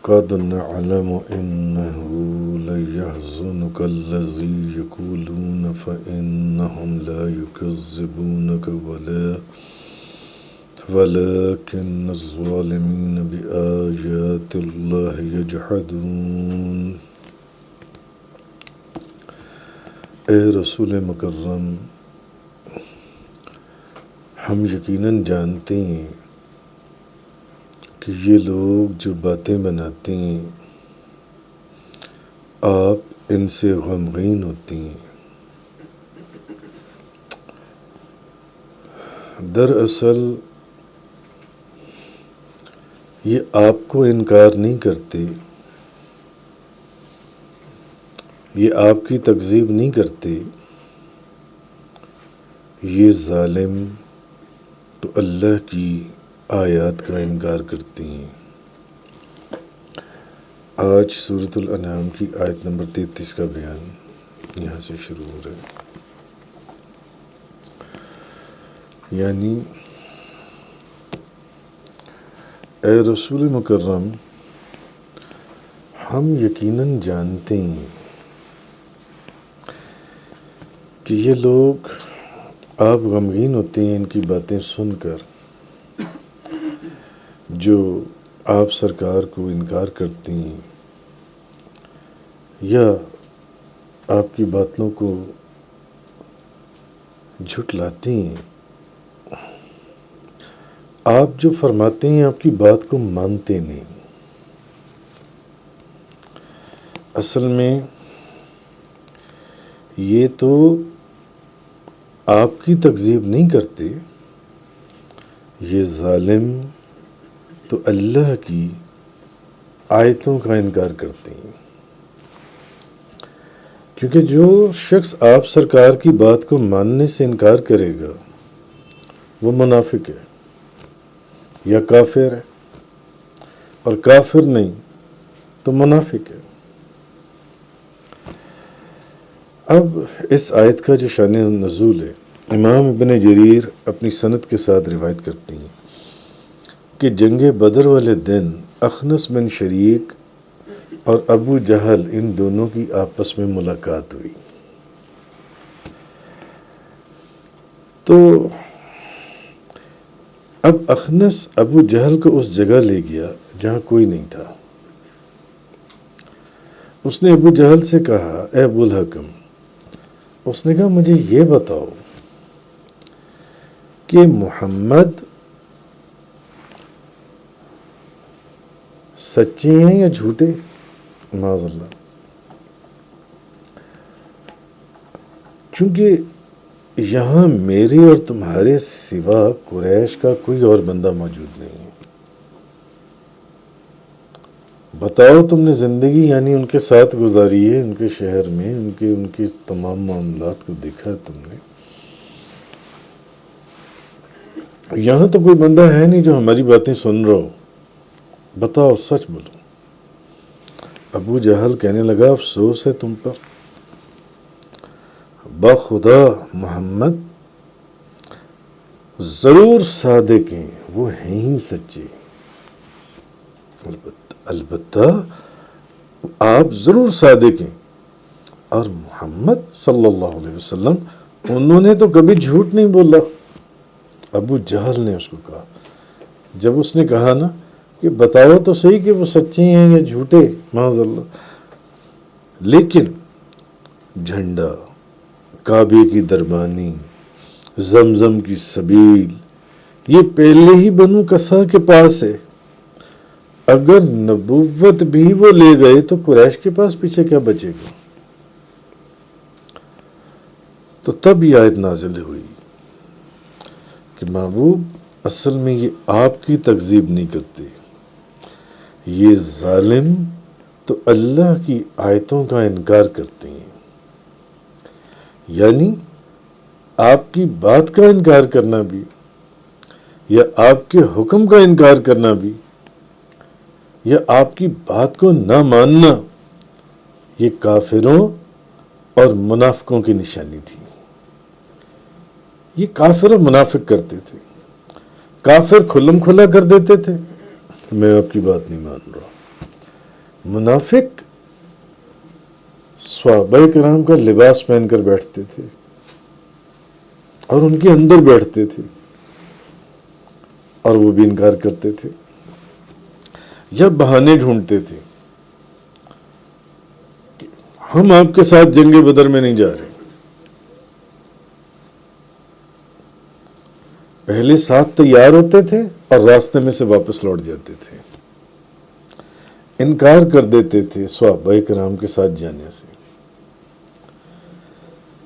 قد نعلم إنه ليحزنك الذي يقولون فإنهم لا يكذبونك ولكن الظالمين بآيات الله يجحدون۔ اے رسول مکرم، ہم یقیناً جانتے ہیں کہ یہ لوگ جو باتیں بناتے ہیں آپ ان سے غمگین ہوتی ہیں۔ دراصل یہ آپ کو انکار نہیں کرتے، یہ آپ کی تکذیب نہیں کرتے، یہ ظالم تو اللہ کی آیات کا انکار کرتے ہیں۔ آج سورۃ الانعام کی آیت نمبر 33 کا بیان یہاں سے شروع ہو رہا ہے۔ یعنی اے رسول مکرم، ہم یقیناً جانتے ہیں کہ یہ لوگ آپ غمگین ہوتے ہیں ان کی باتیں سن کر، جو آپ سرکار کو انکار کرتی ہیں یا آپ کی باتوں کو جھٹلاتی ہیں۔ آپ جو فرماتے ہیں آپ کی بات کو مانتے نہیں۔ اصل میں یہ تو آپ کی تکذیب نہیں کرتے، یہ ظالم تو اللہ کی آیتوں کا انکار کرتے ہیں۔ کیونکہ جو شخص آپ سرکار کی بات کو ماننے سے انکار کرے گا وہ منافق ہے یا کافر ہے، اور کافر نہیں تو منافق ہے۔ اب اس آیت کا جو شان نزول ہے، امام ابن جریر اپنی سند کے ساتھ روایت کرتی ہیں کہ جنگ بدر والے دن اخنس بن شریک اور ابو جہل ان دونوں کی آپس میں ملاقات ہوئی۔ تو اب اخنس ابو جہل کو اس جگہ لے گیا جہاں کوئی نہیں تھا۔ اس نے ابو جہل سے کہا، اے ابو الحکم، اس نے کہا مجھے یہ بتاؤ کہ محمد سچے ہیں یا جھوٹے؟ معاذ اللہ، کیونکہ یہاں میرے اور تمہارے سوا قریش کا کوئی اور بندہ موجود نہیں ہے۔ بتاؤ تم نے زندگی یعنی ان کے ساتھ گزاری ہے، ان کے شہر میں ان کے تمام معاملات کو دیکھا ہے تم نے، یہاں تو کوئی بندہ ہے نہیں جو ہماری باتیں سن رہا ہو، بتاؤ سچ بولو۔ ابو جہل کہنے لگا افسوس ہے تم پر، بخدا محمد ضرور صادق ہیں، وہ ہیں ہی سچے، البتہ آپ ضرور صادق ہیں، اور محمد صلی اللہ علیہ وسلم انہوں نے تو کبھی جھوٹ نہیں بولا۔ ابو جہل نے اس کو کہا، جب اس نے کہا نا کہ بتاؤ تو صحیح کہ وہ سچے ہیں یا جھوٹے، معاذ اللہ، لیکن جھنڈا، کعبے کی دربانی، زمزم کی سبیل، یہ پہلے ہی بنو کسا کے پاس ہے، اگر نبوت بھی وہ لے گئے تو قریش کے پاس پیچھے کیا بچے گا؟ تو تب یہ آیت نازل ہوئی کہ محبوب اصل میں یہ آپ کی تکذیب نہیں کرتے، یہ ظالم تو اللہ کی آیتوں کا انکار کرتے ہیں۔ یعنی آپ کی بات کا انکار کرنا بھی یا آپ کے حکم کا انکار کرنا بھی یا آپ کی بات کو نہ ماننا، یہ کافروں اور منافقوں کی نشانی تھی۔ یہ کافر اور منافق کرتے تھے۔ کافر کھلم کھلا کر دیتے تھے میں آپ کی بات نہیں مان رہا، منافق صحابہ کرام کا لباس پہن کر بیٹھتے تھے اور ان کے اندر بیٹھتے تھے اور وہ بھی انکار کرتے تھے یا بہانے ڈھونڈتے تھے کہ ہم آپ کے ساتھ جنگ بدر میں نہیں جا رہے. پہلے ساتھ تیار ہوتے تھے اور راستے میں سے واپس لوٹ جاتے تھے, انکار کر دیتے تھے صحابہ کرام کے ساتھ جانے سے.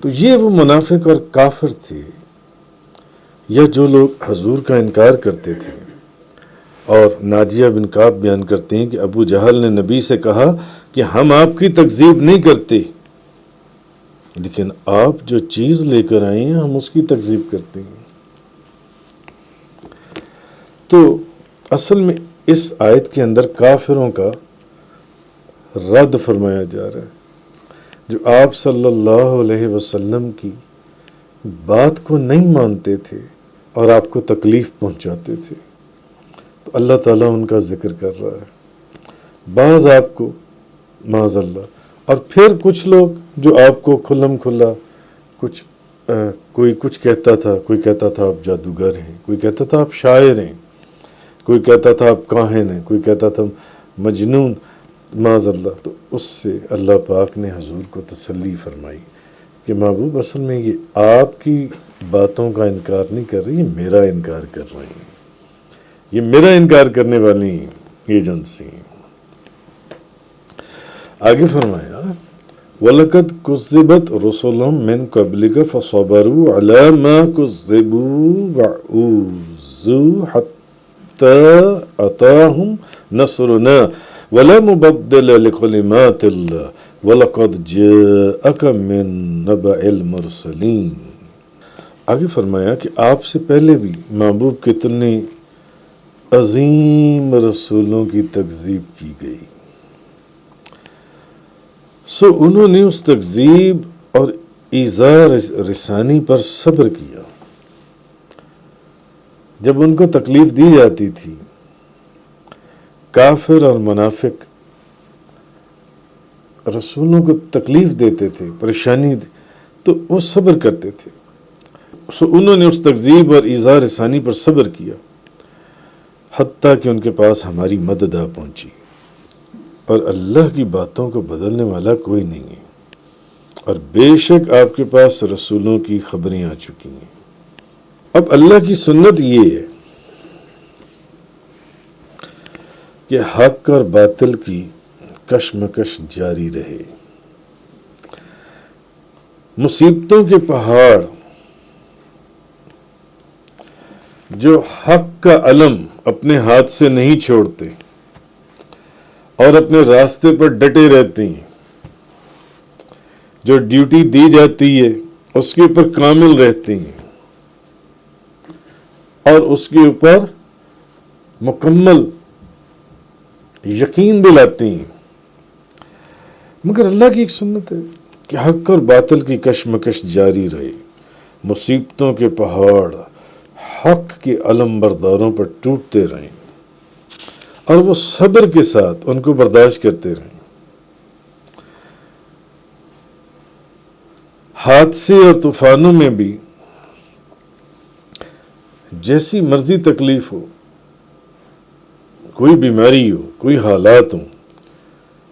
تو یہ وہ منافق اور کافر تھے, یا جو لوگ حضور کا انکار کرتے تھے. اور ناجیہ بن کعب بیان کرتے ہیں کہ ابو جہل نے نبی سے کہا کہ ہم آپ کی تکذیب نہیں کرتے, لیکن آپ جو چیز لے کر آئے ہیں ہم اس کی تکذیب کرتے ہیں. تو اصل میں اس آیت کے اندر کافروں کا رد فرمایا جا رہا ہے, جو آپ صلی اللہ علیہ وسلم کی بات کو نہیں مانتے تھے اور آپ کو تکلیف پہنچاتے تھے. تو اللہ تعالیٰ ان کا ذکر کر رہا ہے. بعض آپ کو معاذ اللہ, اور پھر کچھ لوگ جو آپ کو کھلم کھلا کوئی کچھ کہتا تھا, کوئی کہتا تھا آپ جادوگر ہیں, کوئی کہتا تھا آپ شاعر ہیں, کوئی کہتا تھا آپ کاہن ہیں, کوئی کہتا تھا مجنون معاذ اللہ. تو اس سے اللہ پاک نے حضور کو تسلی فرمائی کہ محبوب اصل میں یہ آپ کی باتوں کا انکار نہیں کر رہی, یہ میرا انکار کر رہے ہیں, یہ میرا انکار کرنے والی ایجنسی ہیں. آگے فرمایا وَلَقَدْ كُذِّبَتْ رُسُلٌ مِّن قَبْلِكَ فَصَبَرُوا عَلَىٰ مَا كُذِّبُوا وَعُوذُوا حَتَّىٰ أَتَاهُمْ نَصْرُنَا وَلَا مُبَدِّلَ لِكَلِمَاتِ اللَّهِ وَلَقَدْ جَاءَكَ مِن نَبَإِ الْمُرْسَلِينَ. آگے فرمایا کہ آپ سے پہلے بھی محبوب کتنے عظیم رسولوں کی تکذیب کی گئی, سو انہوں نے اس تکذیب اور ایذا رسانی پر صبر کیا. جب ان کو تکلیف دی جاتی تھی, کافر اور منافق رسولوں کو تکلیف دیتے تھے, پریشانی تو وہ صبر کرتے تھے. سو انہوں نے اس تکذیب اور ایذا رسانی پر صبر کیا حتیٰ کہ ان کے پاس ہماری مدد آ پہنچی. اور اللہ کی باتوں کو بدلنے والا کوئی نہیں ہے, اور بے شک آپ کے پاس رسولوں کی خبریں آ چکی ہیں. اب اللہ کی سنت یہ ہے کہ حق اور باطل کی کشمکش جاری رہے. مصیبتوں کے پہاڑ جو حق کا علم اپنے ہاتھ سے نہیں چھوڑتے اور اپنے راستے پر ڈٹے رہتے ہیں, جو ڈیوٹی دی جاتی ہے اس کے اوپر کامل رہتے ہیں اور اس کے اوپر مکمل یقین دلاتے ہیں. مگر اللہ کی ایک سنت ہے کہ حق اور باطل کی کشمکش جاری رہے, مصیبتوں کے پہاڑ حق کے علم برداروں پر ٹوٹتے رہیں اور وہ صبر کے ساتھ ان کو برداشت کرتے رہیں. حادثے اور طوفانوں میں بھی جیسی مرضی تکلیف ہو, کوئی بیماری ہو, کوئی حالات ہوں,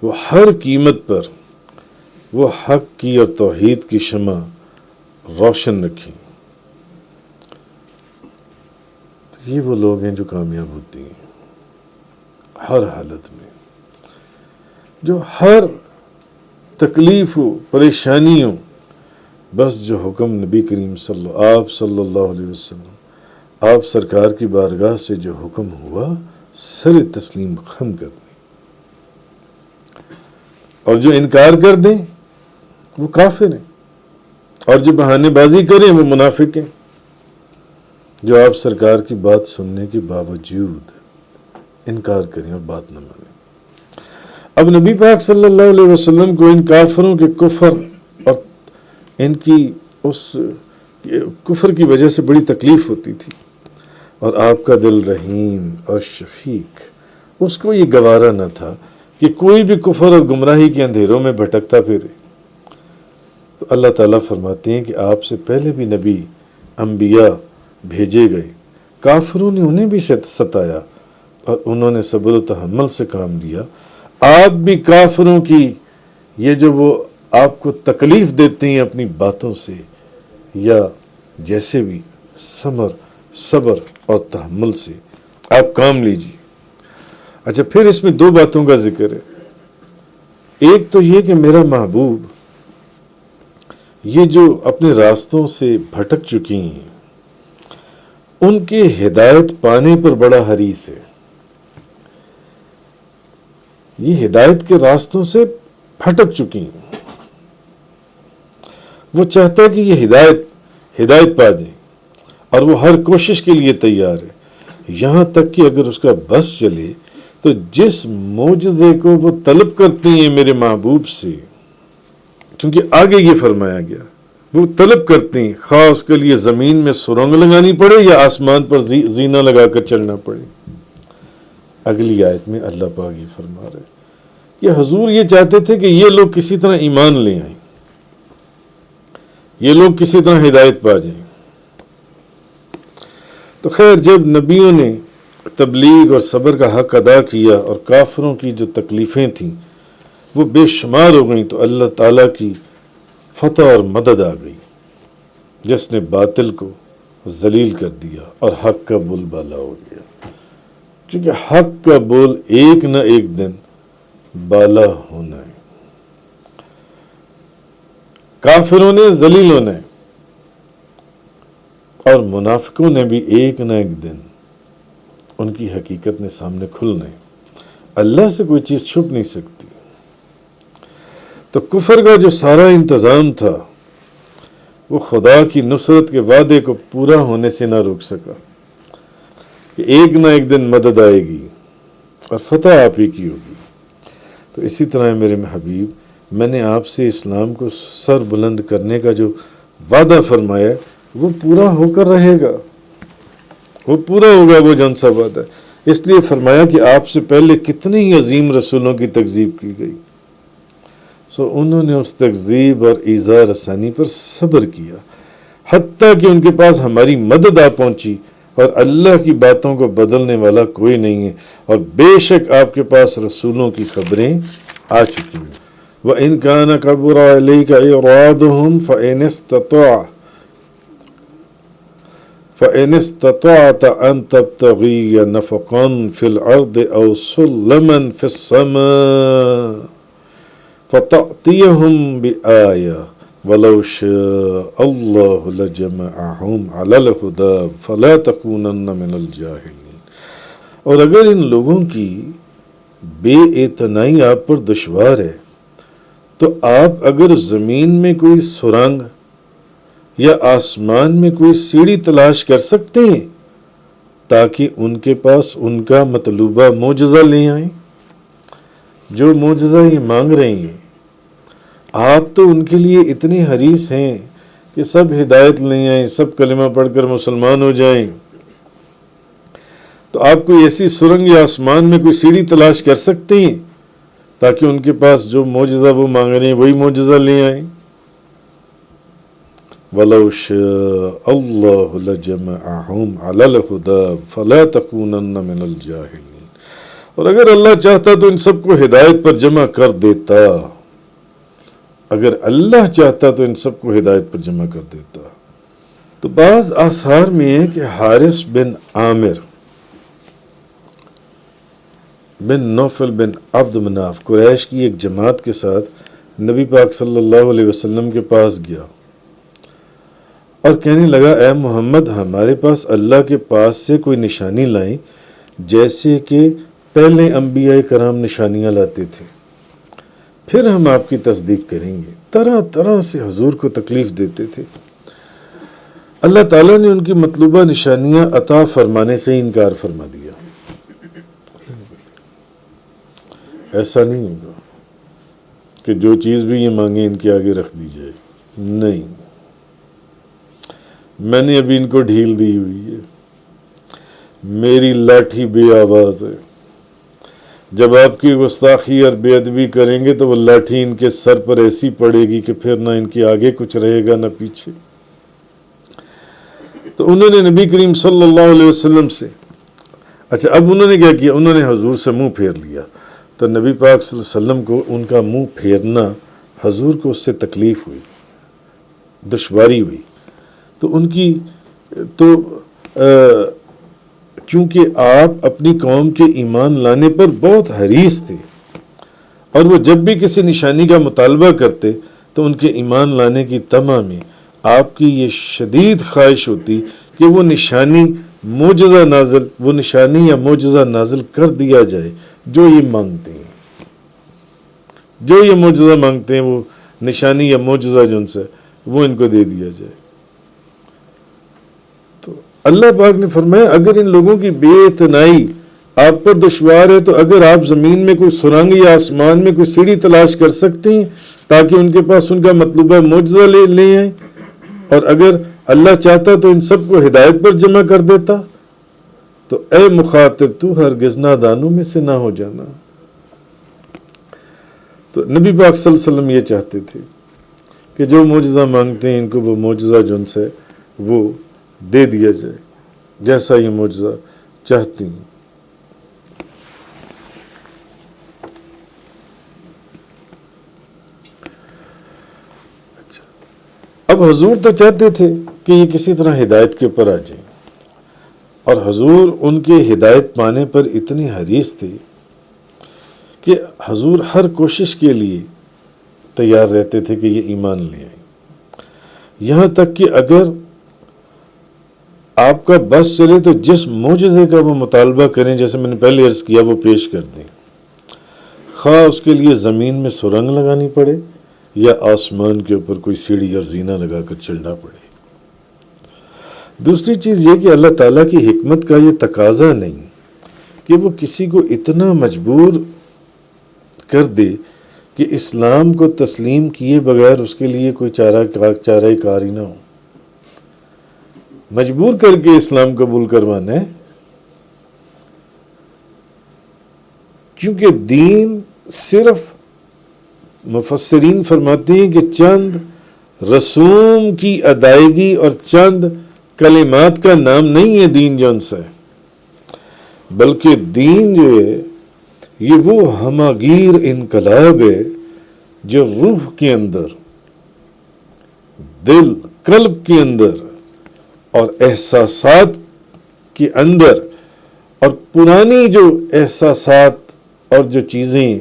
وہ ہر قیمت پر وہ حق کی اور توحید کی شمع روشن رکھیں. تو یہ وہ لوگ ہیں جو کامیاب ہوتے ہیں ہر حالت میں, جو ہر تکلیف ہو, پریشانی ہو, بس جو حکم نبی کریم آپ صلی اللہ علیہ وسلم آپ سرکار کی بارگاہ سے جو حکم ہوا سر تسلیم خم کر دیں, اور جو انکار کر دیں وہ کافر ہیں, اور جو بہانے بازی کریں وہ منافق ہیں, جو آپ سرکار کی بات سننے کے باوجود انکار کریں اور بات نہ مانیں. اب نبی پاک صلی اللہ علیہ وسلم کو ان کافروں کے کفر اور ان کی اس کفر کی وجہ سے بڑی تکلیف ہوتی تھی, اور آپ کا دل رحیم اور شفیق, اس کو یہ گوارا نہ تھا کہ کوئی بھی کفر اور گمراہی کے اندھیروں میں بھٹکتا پھرے، تو اللہ تعالیٰ فرماتے ہیں کہ آپ سے پہلے بھی نبی انبیاء بھیجے گئے، کافروں نے انہیں بھی ستایا اور انہوں نے صبر و تحمل سے کام لیا۔ آپ بھی کافروں کی یہ جو وہ آپ کو تکلیف دیتے ہیں اپنی باتوں سے یا جیسے بھی، صبر اور تحمل سے آپ کام لیجیے۔ اچھا، پھر اس میں دو باتوں کا ذکر ہے۔ ایک تو یہ کہ میرا محبوب یہ جو اپنے راستوں سے بھٹک چکی ہیں ان کے ہدایت پانے پر بڑا حریص ہے۔ یہ ہدایت کے راستوں سے بھٹک چکی ہیں، وہ چاہتا ہے کہ یہ ہدایت پا جائیں اور وہ ہر کوشش کے لیے تیار ہے، یہاں تک کہ اگر اس کا بس چلے تو جس معجزے کو وہ طلب کرتی ہیں میرے محبوب سے، کیونکہ آگے یہ فرمایا گیا وہ طلب کرتے ہیں، خواہ اس کے لیے زمین میں سرنگ لگانی پڑے یا آسمان پر زینہ لگا کر چلنا پڑے۔ اگلی آیت میں اللہ پاک یہ فرما رہے کہ حضور یہ چاہتے تھے کہ یہ لوگ کسی طرح ایمان لے آئیں، یہ لوگ کسی طرح ہدایت پا جائیں۔ تو خیر، جب نبیوں نے تبلیغ اور صبر کا حق ادا کیا اور کافروں کی جو تکلیفیں تھیں وہ بے شمار ہو گئیں، تو اللہ تعالیٰ کی فتح اور مدد آ گئی، جس نے باطل کو ذلیل کر دیا اور حق کا بول بالا ہو گیا، کیونکہ حق کا بول ایک نہ ایک دن بالا ہونا ہے۔ کافروں نے ذلیل ہونا ہے اور منافقوں نے بھی ایک نہ ایک دن ان کی حقیقت نے سامنے کھلنا ہے۔ اللہ سے کوئی چیز چھپ نہیں سکتی۔ تو کفر کا جو سارا انتظام تھا وہ خدا کی نصرت کے وعدے کو پورا ہونے سے نہ روک سکا کہ ایک نہ ایک دن مدد آئے گی اور فتح آپ ہی کی ہوگی۔ تو اسی طرح میرے حبیب، میں نے آپ سے اسلام کو سر بلند کرنے کا جو وعدہ فرمایا وہ پورا ہو کر رہے گا، وہ پورا ہوگا وہ جن سا وعدہ۔ اس لیے فرمایا کہ آپ سے پہلے کتنے ہی عظیم رسولوں کی تکذیب کی گئی، انہوں نے اس تکذیب اور ایذا رسانی پر صبر کیا، حتیٰ کہ ان کے پاس ہماری مدد آ پہنچی، اور اللہ کی باتوں کو بدلنے والا کوئی نہیں ہے، اور بے شک آپ کے پاس رسولوں کی خبریں آ چکی ہیں۔ وَإِن كَانَ كَبُرَ عَلَيْكَ إِعْرَاضُهُمْ فَإِنِ اسْتَطَعْتَ أَن تَبْتَغِيَ نَفَقًا فِي الْأَرْضِ أَوْ سُلَّمًا فِي السَّمَاءِ فَتَأْتِيَهُمْ بِآيَةٍ وَلَوْ شَاءَ اللَّهُ لَجَمَعَهُمْ عَلَى الْهُدَى فَلَا تَكُونَنَّ مِنَ الْجَاهِلِينَ۔ اور اگر ان لوگوں کی بے اعتنائی آپ پر دشوار ہے تو آپ اگر زمین میں کوئی سرنگ یا آسمان میں کوئی سیڑھی تلاش کر سکتے ہیں تاکہ ان کے پاس ان کا مطلوبہ معجزہ لے آئیں، جو معجزہ یہ مانگ رہے ہیں۔ آپ تو ان کے لیے اتنے حریص ہیں کہ سب ہدایت لے آئیں، سب کلمہ پڑھ کر مسلمان ہو جائیں، تو آپ کوئی ایسی سرنگ یا آسمان میں کوئی سیڑھی تلاش کر سکتے ہیں تاکہ ان کے پاس جو معجزہ وہ مانگ رہے ہیں وہی معجزہ لے آئیں۔ وَلَوْ شَاءَ اللَّهُ لَجَمَعَهُمْ عَلَى الْهُدَى فَلَا تَكُونَنَّ مِنَ الْجَاهِلِينَ۔ اور اگر اللہ چاہتا تو ان سب کو ہدایت پر جمع کر دیتا، اگر اللہ چاہتا تو ان سب کو ہدایت پر جمع کر دیتا۔ تو بعض آثار میں ہے کہ حارث بن عامر بن نوفل بن عبد مناف قریش کی ایک جماعت کے ساتھ نبی پاک صلی اللہ علیہ وسلم کے پاس گیا اور کہنے لگا، اے محمد، ہمارے پاس اللہ کے پاس سے کوئی نشانی لائیں جیسے کہ پہلے انبیاء کرام نشانیاں لاتے تھے، پھر ہم آپ کی تصدیق کریں گے۔ طرح طرح سے حضور کو تکلیف دیتے تھے۔ اللہ تعالیٰ نے ان کی مطلوبہ نشانیاں عطا فرمانے سے انکار فرما دیا۔ ایسا نہیں ہوگا کہ جو چیز بھی یہ مانگیں ان کے آگے رکھ دی جائے، نہیں، میں نے ابھی ان کو ڈھیل دی ہوئی ہے، میری لاٹھی بے آواز ہے، جب آپ کی گستاخی اور بے ادبی کریں گے تو وہ لاٹھی ان کے سر پر ایسی پڑے گی کہ پھر نہ ان کے آگے کچھ رہے گا نہ پیچھے۔ تو انہوں نے نبی کریم صلی اللہ علیہ وسلم سے، اچھا اب انہوں نے کیا کیا، انہوں نے حضور سے منہ پھیر لیا۔ تو نبی پاک صلی اللہ علیہ وسلم کو ان کا منہ پھیرنا، حضور کو اس سے تکلیف ہوئی، دشواری ہوئی۔ تو ان کی کیونکہ آپ اپنی قوم کے ایمان لانے پر بہت حریص تھے، اور وہ جب بھی کسی نشانی کا مطالبہ کرتے تو ان کے ایمان لانے کی تمنا میں آپ کی یہ شدید خواہش ہوتی کہ وہ نشانی یا معجزہ نازل کر دیا جائے جو یہ مانگتے ہیں، جو یہ معجزہ مانگتے ہیں، وہ نشانی یا معجزہ جو ان سے وہ ان کو دے دیا جائے۔ تو اللہ پاک نے فرمایا اگر ان لوگوں کی بے اعتنائی آپ پر دشوار ہے تو اگر آپ زمین میں کوئی سرنگ یا آسمان میں کوئی سیڑھی تلاش کر سکتے ہیں تاکہ ان کے پاس ان کا مطلوبہ معجزہ لے آئیں، اور اگر اللہ چاہتا تو ان سب کو ہدایت پر جمع کر دیتا، تو اے مخاطب تو ہرگز نادانوں میں سے نہ ہو جانا۔ تو نبی پاک صلی اللہ علیہ وسلم یہ چاہتے تھے کہ جو معجزہ مانگتے ہیں ان کو وہ معجزہ جو ان سے وہ دے دیا جائے جیسا یہ معجزہ چاہتی ہیں۔ اب حضور تو چاہتے تھے کہ یہ کسی طرح ہدایت کے اوپر آ جائیں، اور حضور ان کے ہدایت پانے پر اتنے حریص تھے کہ حضور ہر کوشش کے لیے تیار رہتے تھے کہ یہ ایمان لے آئیں، یہاں تک کہ اگر آپ کا بس چلے تو جس معجزے کا وہ مطالبہ کریں، جیسے میں نے پہلے عرض کیا، وہ پیش کر دیں، خواہ اس کے لیے زمین میں سرنگ لگانی پڑے یا آسمان کے اوپر کوئی سیڑھی اور زینہ لگا کر چڑھنا پڑے۔ دوسری چیز یہ کہ اللہ تعالیٰ کی حکمت کا یہ تقاضا نہیں کہ وہ کسی کو اتنا مجبور کر دے کہ اسلام کو تسلیم کیے بغیر اس کے لیے کوئی چارہ کار ہی نہ ہو، مجبور کر کے اسلام قبول کروانا ہے، کیونکہ دین صرف مفسرین فرماتے ہیں کہ چند رسوم کی ادائیگی اور چند کلمات کا نام نہیں ہے دین جو ان سے، بلکہ دین جو ہے یہ وہ ہماگیر انقلاب ہے جو روح کے اندر، دل، قلب کے اندر اور احساسات کے اندر، اور پرانی جو احساسات اور جو چیزیں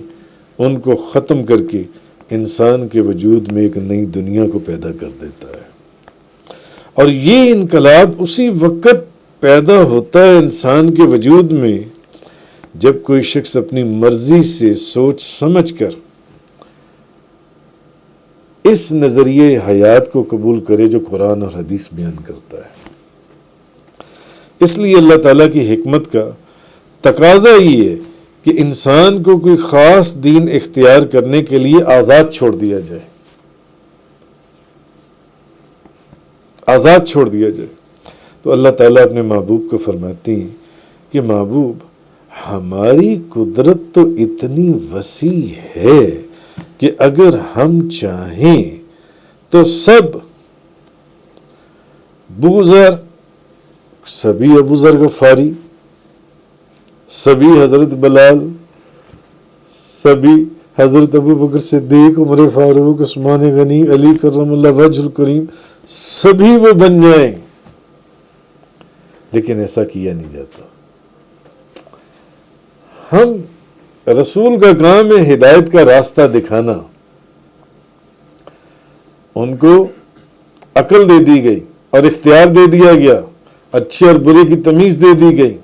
ان کو ختم کر کے انسان کے وجود میں ایک نئی دنیا کو پیدا کر دیتا ہے۔ اور یہ انقلاب اسی وقت پیدا ہوتا ہے انسان کے وجود میں جب کوئی شخص اپنی مرضی سے سوچ سمجھ کر اس نظریے حیات کو قبول کرے جو قرآن اور حدیث بیان کرتا ہے۔ اس لیے اللہ تعالیٰ کی حکمت کا تقاضا یہ ہے کہ انسان کو کوئی خاص دین اختیار کرنے کے لیے آزاد چھوڑ دیا جائے، آزاد چھوڑ دیا جائے۔ تو اللہ تعالیٰ اپنے محبوب کو فرماتی ہیں کہ محبوب ہماری قدرت تو اتنی وسیع ہے کہ اگر ہم چاہیں تو سب سبھی ابو ذر غفاری، سبھی حضرت بلال، سبھی حضرت ابو بکر صدیق، عمر فاروق، عثمان غنی، علی کرم اللہ وجہ الکریم، سبھی وہ بن جائیں، لیکن ایسا کیا نہیں جاتا۔ ہم رسول کا کام ہے ہدایت کا راستہ دکھانا، ان کو عقل دے دی گئی اور اختیار دے دیا گیا، اچھے اور برے کی تمیز دے دی گئی،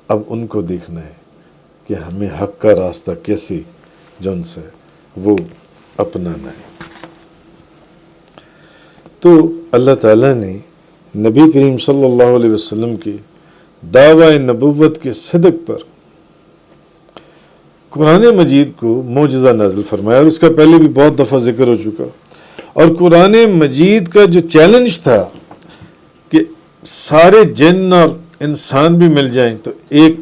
اب ان کو دیکھنا ہے کہ ہمیں حق کا راستہ کیسے جو ان سے وہ اپنانا ہے۔ تو اللہ تعالیٰ نے نبی کریم صلی اللہ علیہ وسلم کے دعوی نبوت کے صدق پر قرآن مجید کو معجزہ نازل فرمایا، اور اس کا پہلے بھی بہت دفعہ ذکر ہو چکا، اور قرآن مجید کا جو چیلنج تھا کہ سارے جن اور انسان بھی مل جائیں تو ایک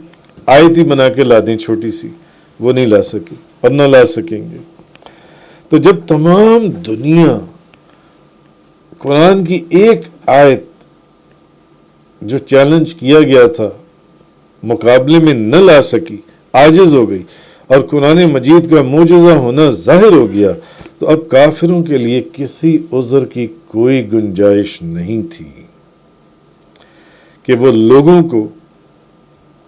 آیت ہی بنا کے لا دیں چھوٹی سی، وہ نہیں لا سکی اور نہ لا سکیں گے۔ تو جب تمام دنیا قرآن کی ایک آیت جو چیلنج کیا گیا تھا مقابلے میں نہ لا سکی، عاجز ہو گئی، اور قرآن مجید کا معجزہ ہونا ظاہر ہو گیا، تو اب کافروں کے لیے کسی عذر کی کوئی گنجائش نہیں تھی کہ وہ لوگوں کو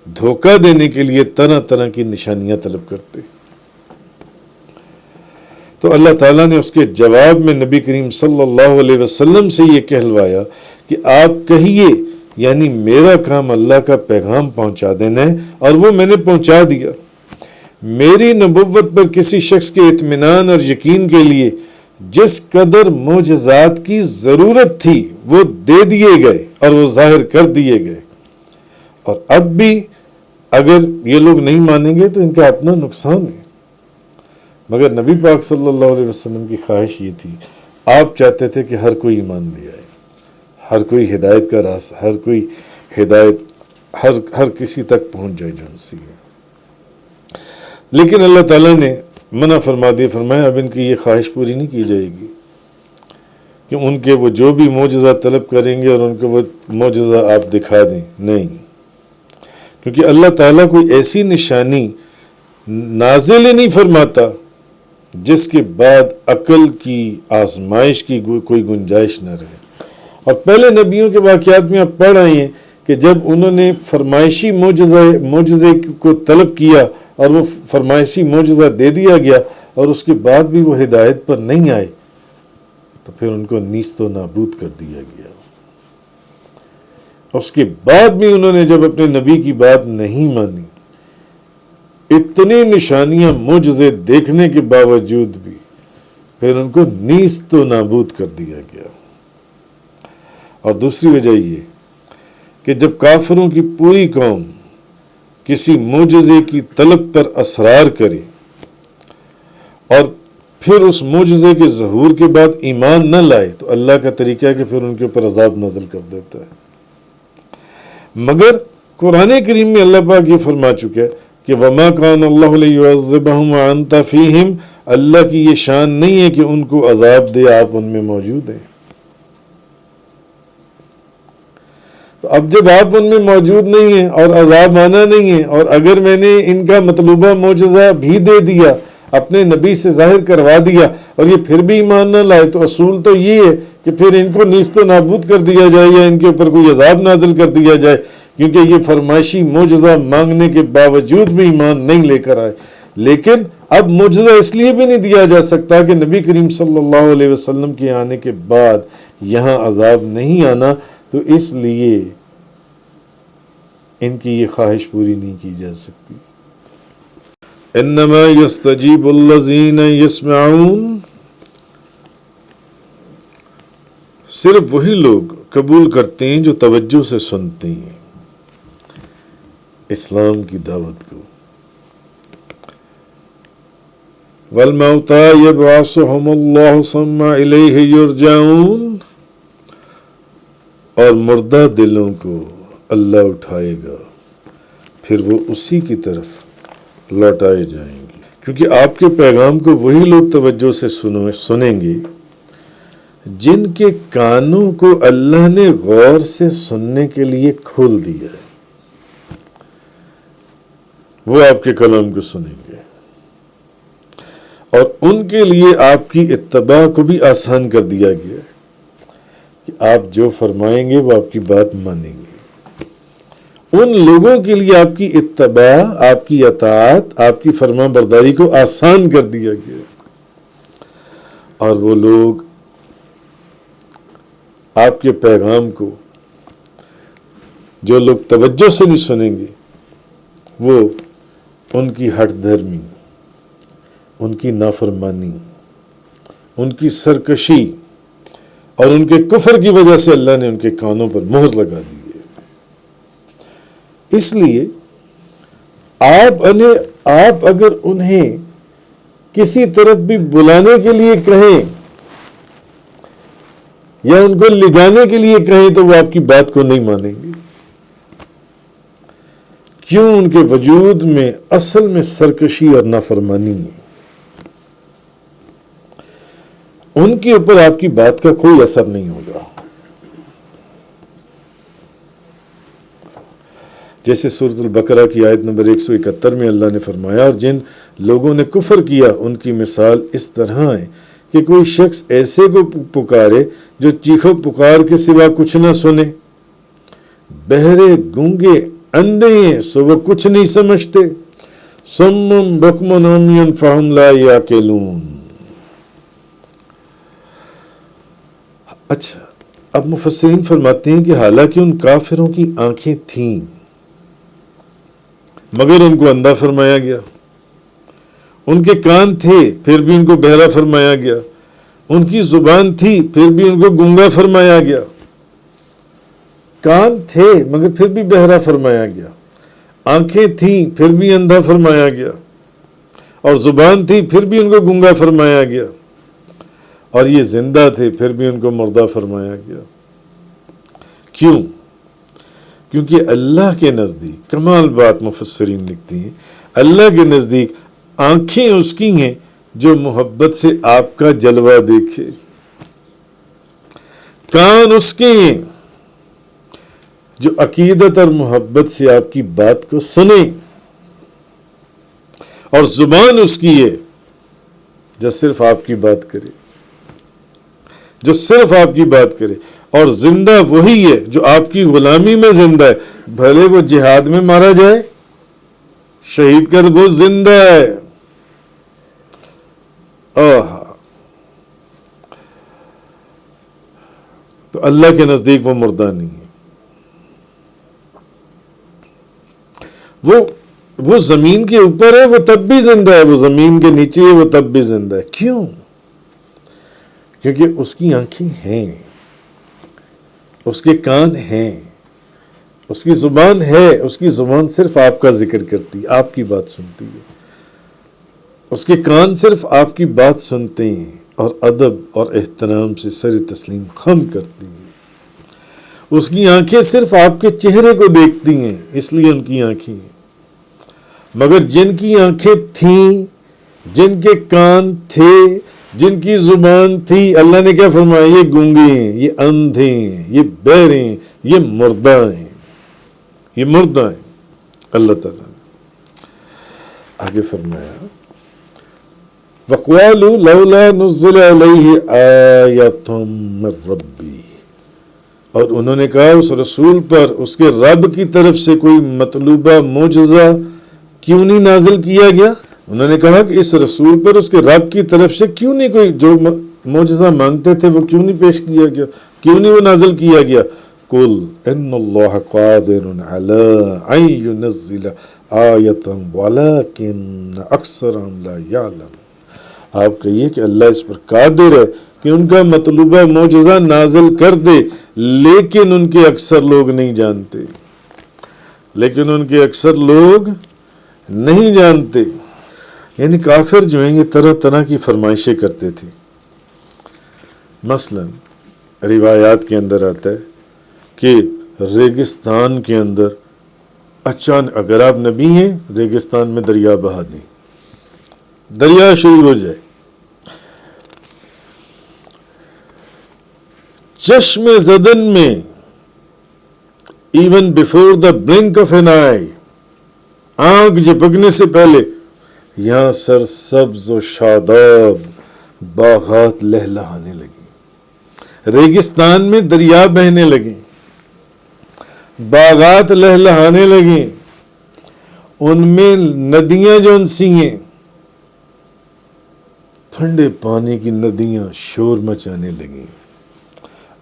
دھوکہ دینے کے لیے طرح طرح کی نشانیاں طلب کرتے۔ تو اللہ تعالیٰ نے اس کے جواب میں نبی کریم صلی اللہ علیہ وسلم سے یہ کہلوایا کہ آپ کہیے، یعنی میرا کام اللہ کا پیغام پہنچا دینا ہے، اور وہ میں نے پہنچا دیا۔ میری نبوت پر کسی شخص کے اطمینان اور یقین کے لیے جس قدر معجزات کی ضرورت تھی وہ دے دیے گئے اور وہ ظاہر کر دیے گئے، اور اب بھی اگر یہ لوگ نہیں مانیں گے تو ان کا اپنا نقصان ہے۔ مگر نبی پاک صلی اللہ علیہ وسلم کی خواہش یہ تھی، آپ چاہتے تھے کہ ہر کوئی ایمان لے آئے، ہر کوئی ہدایت کا راستہ، ہر کوئی ہدایت ہر کسی تک پہنچ جائے جو ان سے ہے۔ لیکن اللہ تعالیٰ نے منع فرما دیا، فرمایا اب ان کی یہ خواہش پوری نہیں کی جائے گی کہ ان کے وہ جو بھی معجزہ طلب کریں گے اور ان کو وہ معجزہ آپ دکھا دیں، نہیں، کیونکہ اللہ تعالیٰ کوئی ایسی نشانی نازل ہی نہیں فرماتا جس کے بعد عقل کی آزمائش کی کوئی گنجائش نہ رہے۔ اور پہلے نبیوں کے واقعات میں آپ پڑھ آئے ہیں کہ جب انہوں نے فرمائشی معجزے کو طلب کیا اور وہ فرمائشی معجزہ دے دیا گیا اور اس کے بعد بھی وہ ہدایت پر نہیں آئے، تو پھر ان کو نیست و نابود کر دیا گیا۔ اس کے بعد بھی انہوں نے جب اپنے نبی کی بات نہیں مانی، اتنی نشانیاں معجزے دیکھنے کے باوجود بھی پھر ان کو نیست و نابود کر دیا گیا۔ اور دوسری وجہ یہ کہ جب کافروں کی پوری قوم کسی معجزے کی طلب پر اصرار کرے اور پھر اس معجزے کے ظہور کے بعد ایمان نہ لائے، تو اللہ کا طریقہ ہے کہ پھر ان کے اوپر عذاب نازل کر دیتا ہے۔ مگر قرآن کریم میں اللہ پاک یہ فرما چکا ہے کہ وَمَا كَانَ اللَّهُ لِيُعَذِّبَهُمْ وَأَنْتَ فِيهِمْ، اللہ کی یہ شان نہیں ہے کہ ان کو عذاب دے، آپ ان میں موجود ہیں۔ تو اب جب آپ ان میں موجود نہیں ہیں اور عذاب آنا نہیں ہے، اور اگر میں نے ان کا مطلوبہ معجزہ بھی دے دیا، اپنے نبی سے ظاہر کروا دیا، اور یہ پھر بھی ایمان نہ لائے، تو اصول تو یہ ہے کہ پھر ان کو نیست و نابود کر دیا جائے یا ان کے اوپر کوئی عذاب نازل کر دیا جائے، کیونکہ یہ فرمائشی معجزہ مانگنے کے باوجود بھی ایمان نہیں لے کر آئے۔ لیکن اب معجزہ اس لیے بھی نہیں دیا جا سکتا کہ نبی کریم صلی اللہ علیہ وسلم کے آنے کے بعد یہاں عذاب نہیں آنا، تو اس لیے ان کی یہ خواہش پوری نہیں کی جا سکتی۔ انما یستجیب الذین یسمعون، صرف وہی لوگ قبول کرتے ہیں جو توجہ سے سنتے ہیں اسلام کی دعوت کو۔ وَالْمَوْتَى يَبْعَثُهُمُ اللَّهُ ثُمَّ إِلَيْهِ يُرْجَعُونَ، اور مردہ دلوں کو اللہ اٹھائے گا، پھر وہ اسی کی طرف لوٹائے جائیں گے، کیونکہ آپ کے پیغام کو وہی لوگ توجہ سے سنیں گے جن کے کانوں کو اللہ نے غور سے سننے کے لیے کھول دیا ہے، وہ آپ کے کلام کو سنیں گے، اور ان کے لیے آپ کی اتباع کو بھی آسان کر دیا گیا ہے کہ آپ جو فرمائیں گے وہ آپ کی بات مانیں گے۔ ان لوگوں کے لیے آپ کی اتباع، آپ کی اطاعت، آپ کی فرما برداری کو آسان کر دیا گیا ہے، اور وہ لوگ آپ کے پیغام کو جو لوگ توجہ سے نہیں سنیں گے، وہ ان کی ہٹ دھرمی، ان کی نافرمانی، ان کی سرکشی اور ان کے کفر کی وجہ سے اللہ نے ان کے کانوں پر مہر لگا دی ہے۔ اس لیے آپ اگر انہیں کسی طرف بھی بلانے کے لیے کہیں یا ان کو لے جانے کے لیے کہیں، تو وہ آپ کی بات کو نہیں مانیں گے، کیوں ان کے وجود میں اصل میں سرکشی اور نافرمانی ہے. ان کے اوپر آپ کی بات کا کوئی اثر نہیں ہوگا. جیسے سورۃ البقرہ کی آیت نمبر 171 میں اللہ نے فرمایا، اور جن لوگوں نے کفر کیا ان کی مثال اس طرح ہے کہ کوئی شخص ایسے کو پکارے جو چیخو پکار کے سوا کچھ نہ سنے. بہرے، گونگے، اندھے ہیں سو وہ کچھ نہیں سمجھتے. صم بکم عمی فہم لا یعقلون. اچھا، اب مفسرین فرماتے ہیں کہ حالانکہ ان کافروں کی آنکھیں تھیں مگر ان کو اندھا فرمایا گیا. ان کے کان تھے پھر بھی ان کو بہرا فرمایا گیا. ان کی زبان تھی پھر بھی ان کو گونگا فرمایا گیا. کان تھے مگر پھر بھی بہرا فرمایا گیا. آنکھیں تھیں پھر بھی اندھا فرمایا گیا. اور زبان تھی پھر بھی ان کو گونگا فرمایا گیا. اور یہ زندہ تھے پھر بھی ان کو مردہ فرمایا گیا. کیوں؟ کیونکہ اللہ کے نزدیک، کمال بات مفسرین لکھتی ہیں، اللہ کے نزدیک آنکھیں اس کی ہیں جو محبت سے آپ کا جلوہ دیکھے. کان اس کے ہیں جو عقیدت اور محبت سے آپ کی بات کو سنے. اور زبان اس کی ہے جو صرف آپ کی بات کرے، جو صرف آپ کی بات کرے. اور زندہ وہی ہے جو آپ کی غلامی میں زندہ ہے، بھلے وہ جہاد میں مارا جائے، شہید کر، وہ زندہ ہے. تو اللہ کے نزدیک وہ مردہ نہیں ہے. وہ زمین کے اوپر ہے، وہ تب بھی زندہ ہے. وہ زمین کے نیچے ہے، وہ تب بھی زندہ ہے. کیوں؟ کیونکہ اس کی آنکھیں ہیں، اس کے کان ہیں، اس کی زبان ہے. اس کی زبان صرف آپ کا ذکر کرتی ہے، آپ کی بات سنتی ہے. اس کے کان صرف آپ کی بات سنتے ہیں اور ادب اور احترام سے سر تسلیم خم کرتی ہیں. اس کی آنکھیں صرف آپ کے چہرے کو دیکھتی ہیں، اس لیے ان کی آنکھیں ہیں. مگر جن کی آنکھیں تھیں، جن کے کان تھے، جن کی زبان تھی، اللہ نے کیا فرمایا؟ یہ گونگے ہیں، یہ اندھے ہیں، یہ بہرے ہیں، یہ مردہ ہیں. یہ مردہ ہیں. اللہ تعالیٰ نے آگے فرمایا، وَقَالُوا لَوْلَا نُزِّلَ عَلَيْهِ آیَةٌ مِّن رَّبِّهِ. اور انہوں نے کہا اس رسول پر اس کے رب کی طرف سے کوئی مطلوبہ معجزہ کیوں نہیں نازل کیا گیا؟ انہوں نے کہا کہ اس رسول پر اس کے رب کی طرف سے کیوں نہیں کوئی جو معجزہ مانگتے تھے وہ کیوں نہیں پیش کیا گیا، کیوں نہیں وہ نازل کیا گیا؟ قُلْ إِنَّ اللَّهَ قَادِرٌ عَلَىٰ أَن يُنَزِّلَ آیَةً وَلَٰكِنَّ أَكْثَرَهُمْ لَا يَعْلَمُونَ. آپ کہیے کہ اللہ اس پر قادر ہے کہ ان کا مطلوبہ معجزہ نازل کر دے، لیکن ان کے اکثر لوگ نہیں جانتے. لیکن ان کے اکثر لوگ نہیں جانتے. یعنی کافر جو ہیں یہ طرح طرح کی فرمائشیں کرتے تھے. مثلا روایات کے اندر آتا ہے کہ ریگستان کے اندر اچانک، اگر آپ نبی ہیں، ریگستان میں دریا بہا دیں، دریا شروع ہو جائے. چشم زدن میں، even before the blink of an eye, آنکھ جھپکنے سے پہلے یہاں سرسبز و شاداب باغات لہلہانے لگیں، ریگستان میں دریا بہنے لگیں، باغات لہلہانے لگیں، ان میں ندیاں جو سی ہیں، ٹھنڈے پانی کی ندیاں شور مچانے لگیں.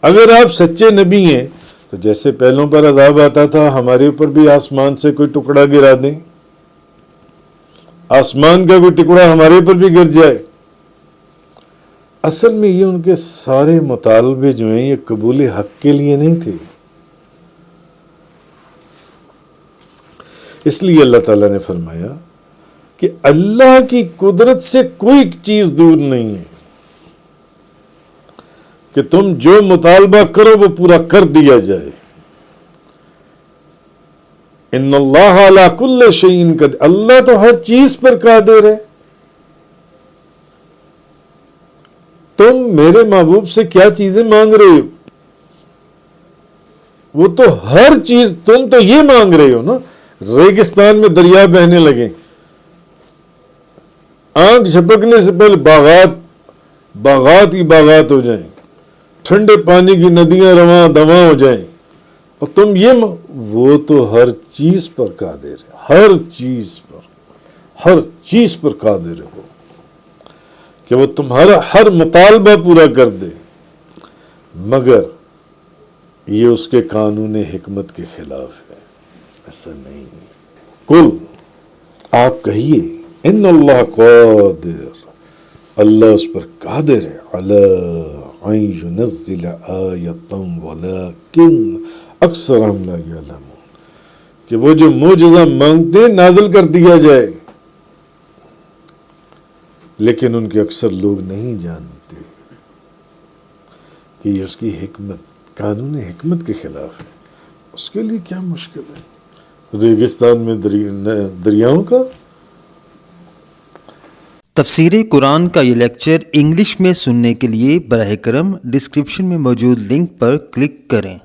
اگر آپ سچے نبی ہیں تو جیسے پہلوں پر عذاب آتا تھا، ہمارے اوپر بھی آسمان سے کوئی ٹکڑا گرا دیں، آسمان کا کوئی ٹکڑا ہمارے اوپر بھی گر جائے. اصل میں یہ ان کے سارے مطالبے جو ہیں یہ قبول حق کے لیے نہیں تھے. اس لیے اللہ تعالیٰ نے فرمایا کہ اللہ کی قدرت سے کوئی چیز دور نہیں ہے کہ تم جو مطالبہ کرو وہ پورا کر دیا جائے. ان اللہ علی کل شیء قدیر، اللہ تو ہر چیز پر قادر ہے. تم میرے محبوب سے کیا چیزیں مانگ رہے ہو؟ وہ تو ہر چیز، تم تو یہ مانگ رہے ہو نا، ریگستان میں دریا بہنے لگے، آنکھ جھپکنے سے پہلے باغات ہی باغات ہو جائیں، ٹھنڈے پانی کی ندیاں رواں دواں ہو جائیں، اور تم وہ تو ہر چیز پر قادر ہے، ہر چیز پر قادر ہے وہ، کہ وہ تمہارا ہر مطالبہ پورا کر دے، مگر یہ اس کے قانون حکمت کے خلاف ہے. ایسا نہیں ہے. کل آپ کہیے ان اللہ قادر، اللہ اس پر قادر ہے، علی ان ینزل آیۃ ولکن اکثرہم لا یعلمون، کہ وہ جو معجزہ مانگتے ہیں نازل کر دیا جائے، لیکن ان کے اکثر لوگ نہیں جانتے کہ یہ اس کی حکمت، قانون حکمت کے خلاف ہے. اس کے لیے کیا مشکل ہے ریگستان میں دریاؤں کا. تفسیر قرآن کا یہ لیکچر انگلش میں سننے کے لیے براہ کرم ڈسکرپشن میں موجود لنک پر کلک کریں.